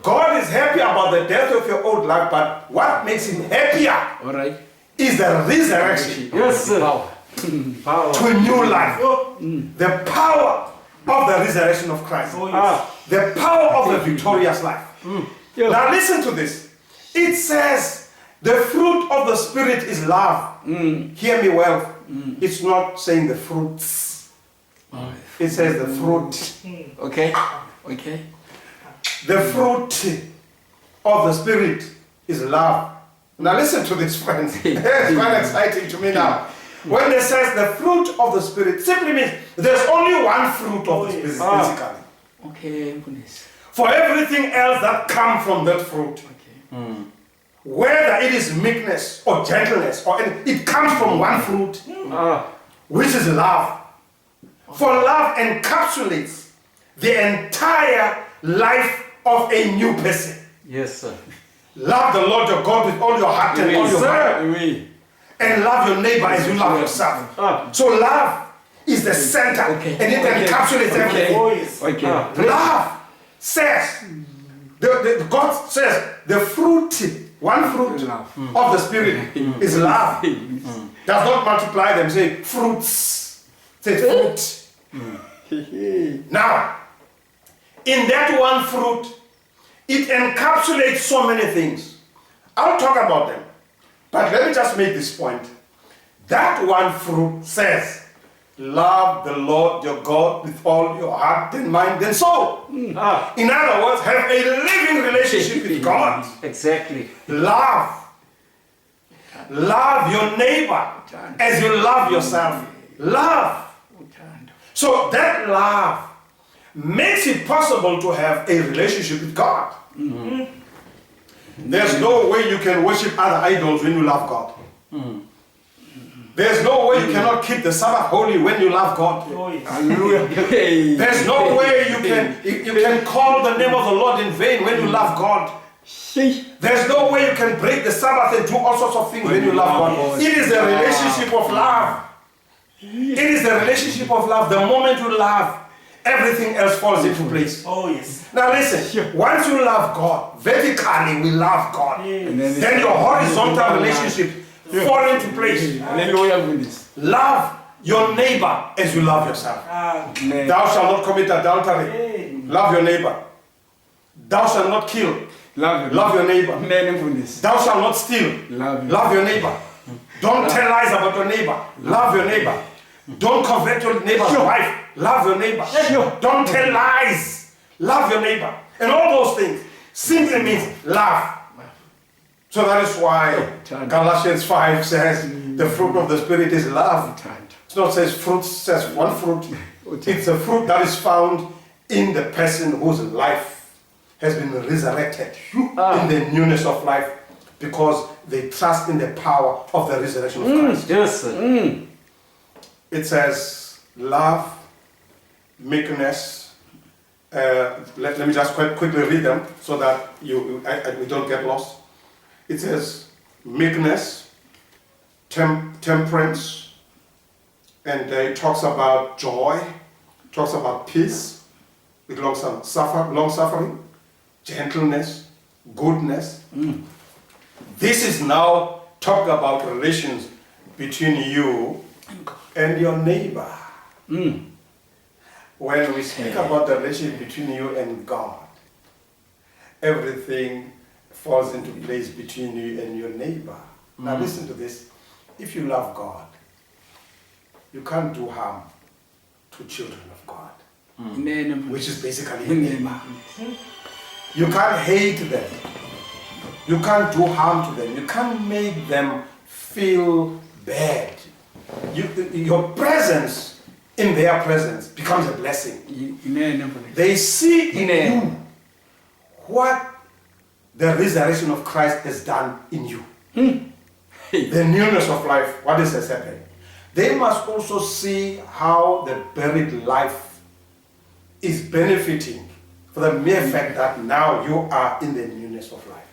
God is happy about the death of your old life, but what makes him happier is the resurrection. Yes, sir. Power. To a new life. The power of the resurrection of Christ. The power of the victorious life. Now listen to this. It says the fruit of the Spirit is love. Hear me well. It's not saying the fruits. It says the fruit. Okay. The fruit of the Spirit is love. Now listen to this, friends. It's quite exciting to me now. When it says the fruit of the Spirit, simply means there's only one fruit of the Spirit, basically. Okay. For everything else that comes from that fruit, whether it is meekness or gentleness or anything, it comes from one fruit, which is love. For love encapsulates the entire life of a new person. Yes, sir. Love the Lord your God with all your heart and all your mind. And love your neighbor as you love yourself. So love is the center and it encapsulates everything. Love says, God says, the fruit, one fruit of the Spirit is love. Does not multiply them, say fruits. Say fruit. Now, in that one fruit, it encapsulates so many things. I'll talk about them. But let me just make this point. That one fruit says, love the Lord your God with all your heart and mind and soul. In other words, have a living relationship with God. Exactly. Love. Love your neighbor as you love yourself. Love. So that love makes it possible to have a relationship with God. There's no way you can worship other idols when you love God. There's no way you cannot keep the Sabbath holy when you love God. There's no way you can call the name of the Lord in vain when you love God. There's no way you can break the Sabbath and do all sorts of things when you love God. It is the relationship of love. It is the relationship of love. The moment you love, everything else falls into place. Now listen, once you love God, vertically we love God. Then your horizontal relationship fall into place. Love your neighbor as you love yourself. Thou shalt not commit adultery. Love your neighbor. Thou shalt not kill. Love your neighbor. Thou shalt not steal. Love your neighbor. Don't tell lies about your neighbor. Love your neighbor. Don't covet your neighbor's wife. Love your neighbor. Don't tell lies. Love your neighbor. And all those things simply means love. So that is why Galatians 5 says the fruit of the Spirit is love. It's not says fruit, says one fruit. It's a fruit that is found in the person whose life has been resurrected in the newness of life because they trust in the power of the resurrection of Christ. Yes, sir. It says love, meekness. Let me just quickly read them so that we don't get lost. It says meekness, temperance, and it talks about joy, talks about peace, with long suffering, gentleness, goodness. This is now talk about relations between you and your neighbor. When we speak about the relationship between you and God, everything falls into place between you and your neighbor. Now listen to this. If you love God, you can't do harm to children of God, which is basically your neighbor. You can't hate them. You can't do harm to them. You can't make them feel bad. Your presence in their presence becomes a blessing. They see in you what the resurrection of Christ has done in you. The newness of life, what is happening? They must also see how the buried life is benefiting for the mere fact that now you are in the newness of life.